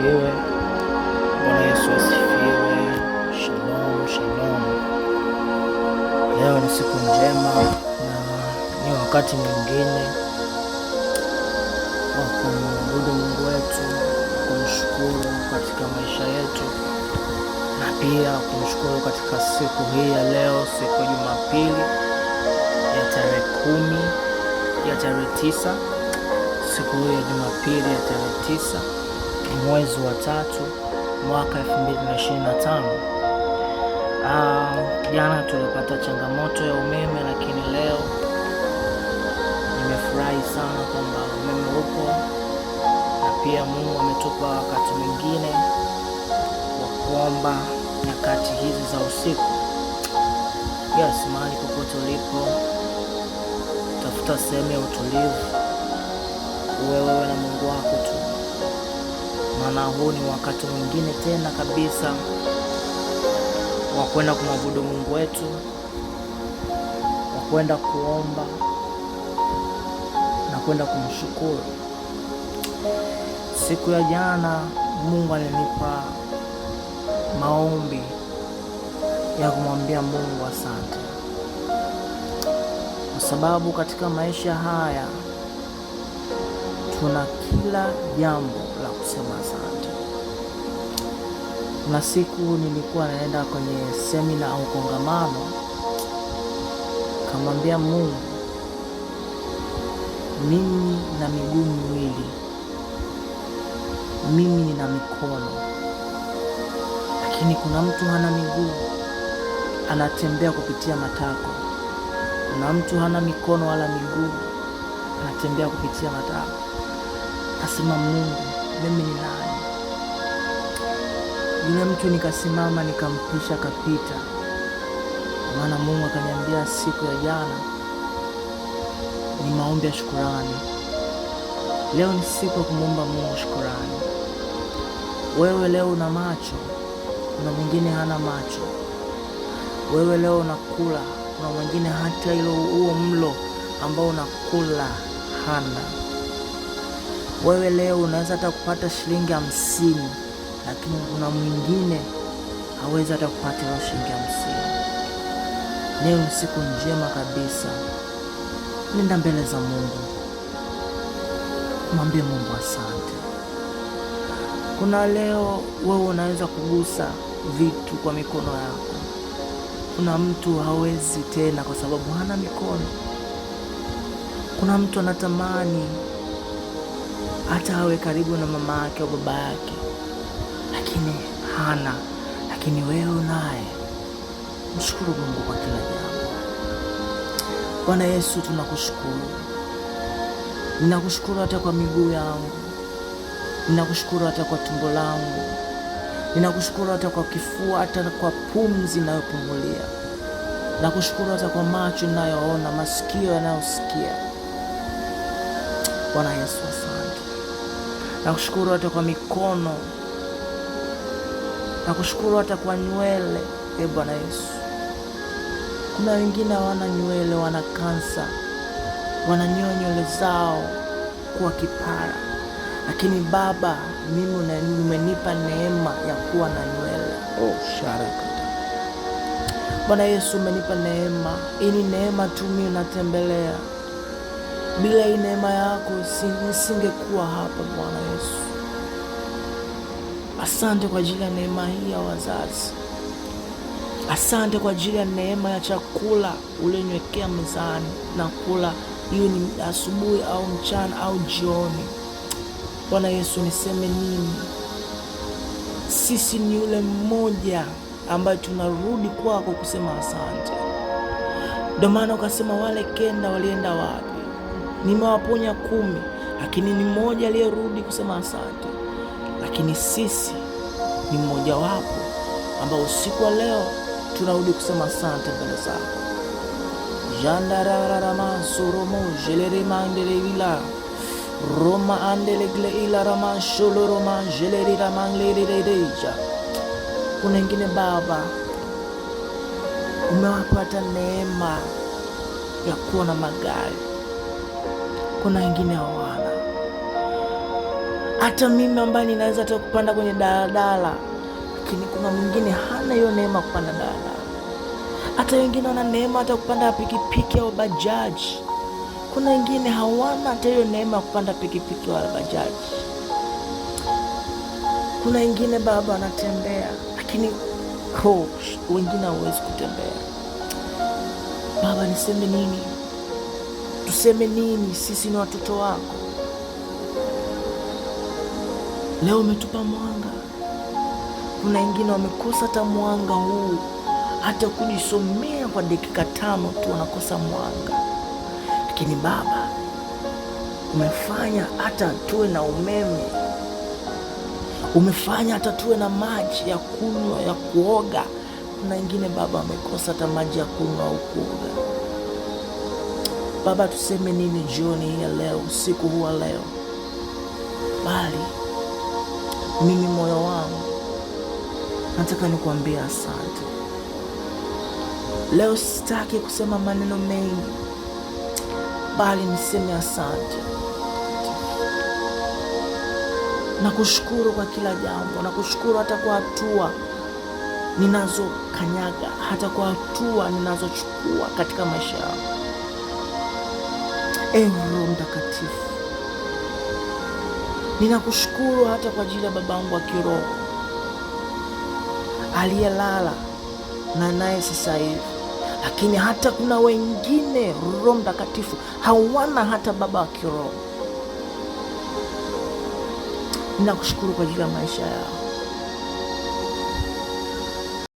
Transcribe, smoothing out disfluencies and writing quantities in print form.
asifiwe. Bwana Yesu asifiwe. Shalom, shalom. Leo ni siku njema na ni wakati mwingine wa kumwabudu Mungu wetu, kumshukuru katika maisha yetu, na pia kumshukuru katika siku hii ya leo, siku ya Jumapili ya tarehe 9, siku hii ya Jumapili ya tarehe 9 mwezi wa 3 mwaka 2025. Jana tulipata changamoto ya umeme, lakini leo nimefurahi sana kwamba umeme upo, na pia Mungu ametupa wakati mwingine wa kuomba nyakati hizi za usiku. Yes, mahali popote ulipo, tafuta sehemu ya utulivu, wewe na Mungu wako tu, maana huu ni wakati mwingine tena kabisa wa kwenda kumwabudu Mungu wetu, wa kwenda kuomba na kwenda kumshukuru. Siku ya jana Mungu alinipa maombi ya kumwambia Mungu asante, kwa sababu katika maisha haya tuna kila jambo la kusema asante. Na siku nilikuwa naenda kwenye semina au kongamano, kamwambia Mungu, mimi na miguu miwili, mimi nina mikono, lakini kuna mtu hana miguu, anatembea kupitia matako. Kuna mtu hana mikono wala miguu, anatembea kupitia matako. Asema, Mungu, mimi ni nani? Yule mtu nikasimama nikampisha kapita, maana Mungu akaniambia siku ya jana ni maombi ya shukurani. Leo ni siku ya kumwomba Mungu shukurani. Wewe leo una macho, kuna mwingine hana macho. Wewe leo unakula, kuna mwingine hata huo mlo ambao unakula hana. Wewe leo unaweza hata kupata shilingi 50, lakini kuna mwingine hawezi hata kupata hiyo shilingi 50. Leo ni siku njema kabisa. Nenda mbele za Mungu, mwambie Mungu asante. Kuna leo wewe unaweza kugusa vitu kwa mikono yako. Kuna mtu hawezi tena kwa sababu hana mikono. Kuna mtu anatamani hata awe karibu na mama yake au baba yake, lakini hana. Lakini wewe naye mshukuru Mungu kwa kila jambo. Bwana Yesu, tunakushukuru. Ninakushukuru hata kwa miguu yangu, ninakushukuru hata kwa tumbo langu, ninakushukuru hata kwa kifua, hata kwa pumzi ninayopumulia. Nakushukuru hata kwa macho ninayoona, masikio yanayosikia. Bwana Yesu, asante. Nakushukuru hata kwa mikono, nakushukuru hata kwa nywele. Bwana Yesu, kuna wengine hawana nywele, wana kansa, wananyoa nywele zao kuwa kipara, lakini Baba, mimi umenipa neema ya kuwa na nywele. Sharaka. Bwana Yesu, umenipa neema. Hii ni neema tu mimi natembelea. Bila hii neema yako nisingekuwa hapa. Bwana Yesu, asante kwa ajili ya neema hii ya wazazi. Asante kwa ajili ya neema ya chakula ulioniwekea mezani na kula, hiyo ni asubuhi au mchana au jioni. Bwana Yesu, niseme nini? Sisi ni yule mmoja ambaye tunarudi kwako kusema asante. Ndio maana ukasema wale 9 walienda wapi? Nimewaponya 10, lakini ni mmoja aliyerudi kusema asante. Lakini sisi ni mmoja wapo ambao usiku wa leo tunarudi kusema asante mbele zako. Jandararama soromo jeleri mandele ila Roma andelegle ila rama sholo roma jeleri ramangle deja. Kuna wengine Baba umewapata neema ya kuwa na magari, kuna wengine hawana. Hata mimi ambaye ninaweza hata kupanda kwenye daladala, lakini kuna mwingine hana hiyo neema kupanda daladala. Hata wengine wana neema hata kupanda pikipiki au bajaji. Kuna wengine hawana hata hiyo neema kupanda pikipiki wala bajaji. Kuna wengine baba wanatembea, lakini wengine hawezi kutembea. Baba, niseme nini? Tuseme nini? Sisi ni watoto wako. Leo umetupa mwanga. Kuna wengine wamekosa hata mwanga huu, hata kujisomea kwa dakika 5 tu wanakosa mwanga. Lakini Baba, umefanya hata tuwe na umeme, umefanya hata tuwe na maji ya kunywa, ya kuoga. Kuna wengine Baba wamekosa hata maji ya kunywa au kuoga. Baba, tuseme nini jioni hii ya leo, usiku huu wa leo? Bali mimi moyo wangu nataka nikuambie asante. Leo sitaki kusema maneno mengi, bali niseme asante. Nakushukuru kwa kila jambo, nakushukuru hata kwa hatua ninazokanyaga, hata kwa hatua ninazochukua katika maisha yangu. Ewe Roho Mtakatifu, ninakushukuru hata kwa ajili ya babangu wa kiroho aliyelala na naye sasa hivi, lakini hata kuna wengine Roho Mtakatifu hawana hata baba wa kiroho. Ninakushukuru kwa ajili ya maisha yao.